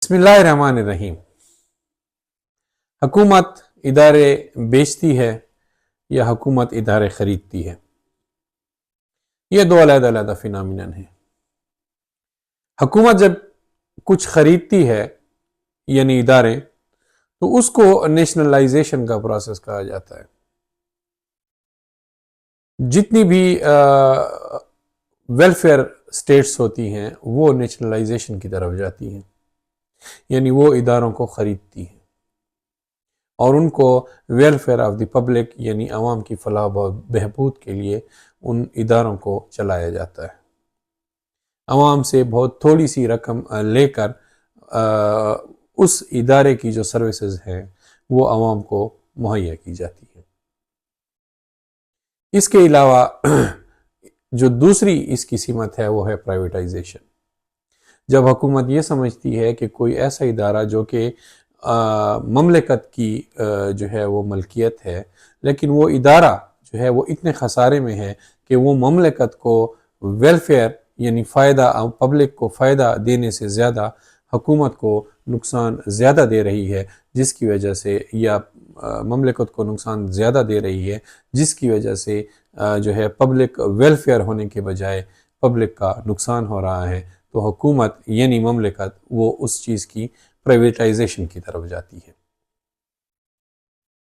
बिस्मिल्लाहिर्रहमानिर्रहीम। हुकूमत इदारे बेचती है या हुकूमत इदारे खरीदती है, ये दो अलग-अलग फिनोमिनन है। हुकूमत जब कुछ खरीदती है यानी इदारे, तो उसको नेशनलाइजेशन का प्रोसेस कहा जाता है। जितनी भी वेलफेयर स्टेट्स होती हैं वो नेशनलाइजेशन की तरफ जाती हैं, यानी वो इदारों को खरीदती हैं और उनको वेलफेयर ऑफ द पब्लिक यानी आवाम की फलाह बहबूद के लिए उन इदारों को चलाया जाता है। आवाम से बहुत थोड़ी सी रकम लेकर उस इदारे की जो सर्विसेज हैं वो आवाम को मुहैया की जाती है। इसके अलावा जो दूसरी इसकी सीमत है वो है प्राइवेटाइजेशन। जब हुकूमत ये समझती है कि कोई ऐसा इदारा जो कि ममलकत की जो है वो मलकियत है, लेकिन वो इदारा जो है वो इतने खसारे में है कि वो ममलकत को वेलफेयर यानी फ़ायदा पब्लिक को फ़ायदा देने से ज़्यादा हुकूमत को नुकसान ज़्यादा दे रही है, जिसकी वजह से या ममलकत को नुकसान ज़्यादा दे रही है, जिसकी वजह से जो है पब्लिक वेलफेयर होने के बजाय पब्लिक का नुकसान हो रहा है, तो हुकूमत यानी ममलकत वो उस चीज़ की प्राइवेटाइजेशन की तरफ जाती है।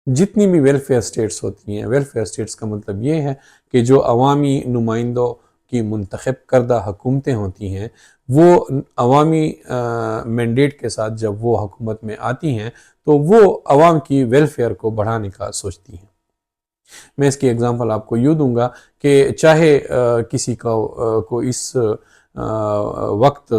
जितनी भी वेलफेयर स्टेट्स होती हैं, वेलफेयर स्टेट्स का मतलब ये है कि जो अवामी नुमाइंदों की मुंतखब करदा हुकूमतें होती हैं वो अवामी मैंडेट के साथ जब वो हुकूमत में आती हैं तो वो अवाम की वेलफेयर को बढ़ाने का सोचती हैं। मैं इसकी एग्जांपल आपको यूँ दूंगा कि चाहे किसी को इस वक्त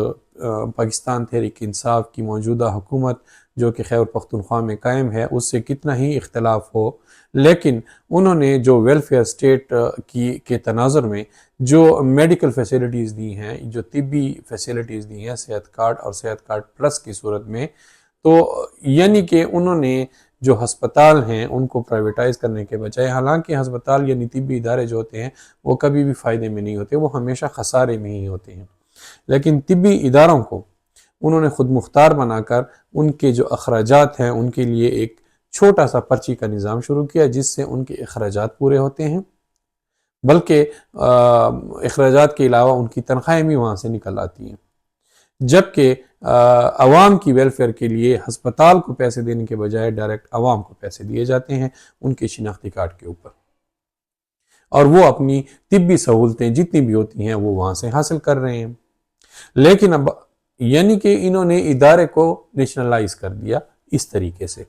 पाकिस्तान तहरीक इंसाफ की मौजूदा हुकूमत जो कि खैबर पख्तूनख्वा में कायम है उससे कितना ही इख्तलाफ हो, लेकिन उन्होंने जो वेलफेयर स्टेट के तनाज़ुर में जो मेडिकल फैसिलिटीज़ दी हैं, जो तिब्बी फैसिलिटीज़ दी हैं सेहत कार्ड और सेहत कार्ड प्लस की सूरत में, तो यानी कि उन्होंने जो हस्पताल हैं उनको प्राइवेटाइज़ करने के बजाय, हालांकि हस्पताल यानी तिब्बी इदारे जो होते हैं वो कभी भी फ़ायदे में नहीं होते, वो हमेशा खसारे में ही होते हैं, लेकिन तिब्बी इदारों को उन्होंने खुद मुख्तार बनाकर उनके जो अखराजात हैं उनके लिए एक छोटा सा पर्ची का निज़ाम शुरू किया जिससे उनके अखराजात पूरे होते हैं, बल्कि अखराजात के अलावा उनकी तनख्वाहें भी वहाँ से निकल आती हैं। जबकि अवाम की वेलफेयर के लिए हस्पताल को पैसे देने के बजाय डायरेक्ट अवाम को पैसे दिए जाते हैं उनके शिनाख्ती कार्ड के ऊपर, और वो अपनी तिब्बी सहूलतें जितनी भी होती हैं वो वहाँ से हासिल कर रहे हैं। लेकिन अब यानी कि इन्होंने इदारे को नेशनलाइज कर दिया इस तरीके से।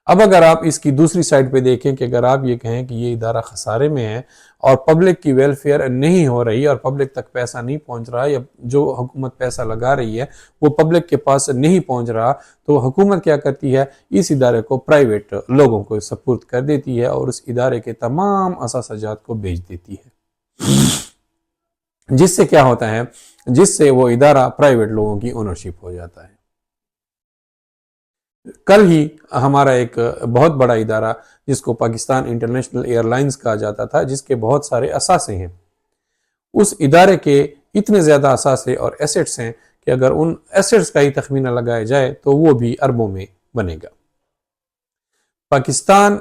अब अगर आप इसकी दूसरी साइड पे देखें कि अगर आप ये कहें कि ये इदारा खसारे में है और पब्लिक की वेलफेयर नहीं हो रही और पब्लिक तक पैसा नहीं पहुंच रहा, या जो हुकूमत पैसा लगा रही है वो पब्लिक के पास नहीं पहुंच रहा, तो हुकूमत क्या करती है, इस इदारे को प्राइवेट लोगों को सपुर्द कर देती है और उस इदारे के तमाम असासाजात को बेच देती है। जिससे क्या होता है, जिससे वो इदारा प्राइवेट लोगों की ओनरशिप हो जाता है। कल ही हमारा एक बहुत बड़ा इदारा जिसको पाकिस्तान इंटरनेशनल एयरलाइंस कहा जाता था, जिसके बहुत सारे असासे हैं, उस इदारे के इतने ज़्यादा असासे और एसेट्स हैं कि अगर उन एसेट्स का ही तखमीना लगाया जाए तो वो भी अरबों में बनेगा। पाकिस्तान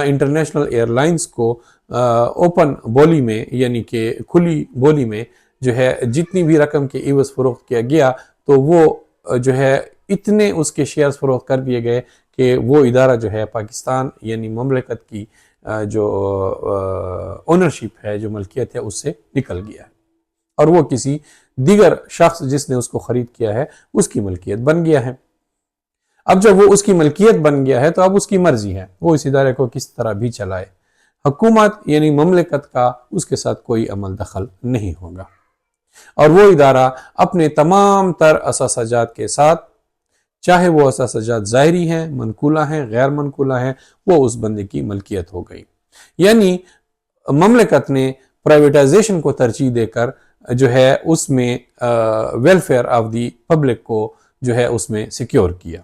इंटरनेशनल एयरलाइंस को ओपन बोली में यानी कि खुली बोली में जो है जितनी भी रकम के इवज़ फ़रोख्त किया गया तो वो जो है इतने उसके शेयर्स फ़रोख्त कर दिए गए कि वो इदारा जो है पाकिस्तान यानी ममलकत की जो ओनरशिप है, जो मलकियत है, उससे निकल गया है और वो किसी दीगर शख्स जिसने उसको ख़रीद किया है उसकी मलकियत बन गया है। अब जब वो उसकी मलकियत बन गया है तो अब उसकी मर्जी है वो इस इदारे को किस तरह भी चलाए, हुकूमत यानी ममलकत का उसके साथ कोई अमल दखल नहीं होगा और वो इदारा अपने तमाम तर असासाजात के साथ, चाहे वो असासाजात ज़ाहिरी हैं, मनकूला हैं, गैर मनकूला हैं, वो उस बंदे की मलकियत हो गई। यानी ममलकत ने प्राइवेटाइजेशन को तरजीह देकर जो है उसमें वेलफेयर ऑफ दी पब्लिक को जो है उसमें सिक्योर किया।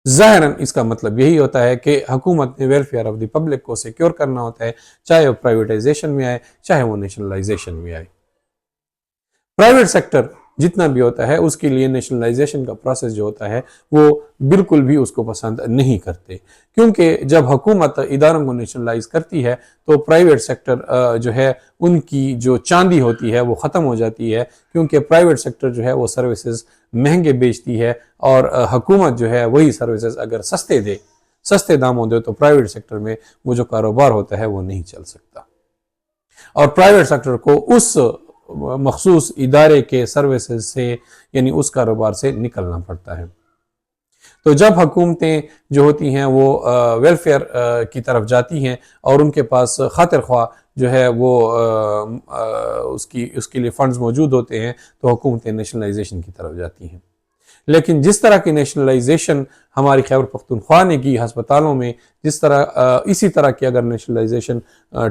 ज़ाहिरन इसका मतलब यही होता है कि हुकूमत ने वेलफेयर ऑफ द पब्लिक को सिक्योर करना होता है, चाहे वो प्राइवेटाइजेशन में आए चाहे वो नेशनलाइजेशन में आए। प्राइवेट सेक्टर جتنا بھی ہوتا ہے اس کے لیے نیشنلائزیشن کا پروسیس جو ہوتا ہے وہ بالکل بھی اس کو پسند نہیں کرتے، کیونکہ جب حکومت اداروں کو نیشنلائز کرتی ہے تو پرائیویٹ سیکٹر جو ہے ان کی جو چاندی ہوتی ہے وہ ختم ہو جاتی ہے، کیونکہ پرائیویٹ سیکٹر جو ہے وہ سروسز مہنگے بیچتی ہے، اور حکومت جو ہے وہی سروسز اگر سستے داموں دے تو پرائیویٹ سیکٹر میں وہ جو کاروبار ہوتا ہے وہ نہیں چل سکتا، اور پرائیویٹ سیکٹر کو اس مخصوص ادارے کے سروسز سے یعنی اس کاروبار سے نکلنا پڑتا ہے۔ تو جب حکومتیں جو ہوتی ہیں وہ ویلفیئر کی طرف جاتی ہیں اور ان کے پاس خاطر خواہ جو ہے وہ اس کے لیے فنڈز موجود ہوتے ہیں تو حکومتیں نیشنلائزیشن کی طرف جاتی ہیں۔ لیکن جس طرح کی نیشنلائزیشن ہماری خیبر پختونخوا نے کی ہسپتالوں میں، اسی طرح کی اگر نیشنلائزیشن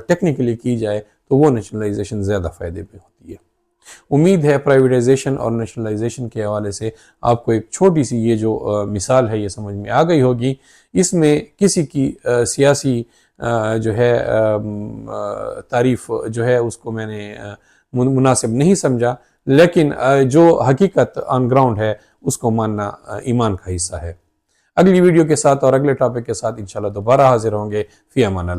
ٹیکنیکلی کی جائے تو وہ نیشنلائزیشن زیادہ فائدے میں ہوتی ہے۔ امید ہے پرائیویٹائزیشن اور نیشنلائزیشن کے حوالے سے آپ کو ایک چھوٹی سی یہ جو مثال ہے یہ سمجھ میں آ گئی ہوگی۔ اس میں کسی کی سیاسی جو ہے تعریف جو ہے اس کو میں نے مناسب نہیں سمجھا، لیکن جو حقیقت آن گراؤنڈ ہے اس کو ماننا ایمان کا حصہ ہے۔ اگلی ویڈیو کے ساتھ اور اگلے ٹاپک کے ساتھ انشاءاللہ دوبارہ حاضر ہوں گے۔ فی امان اللہ۔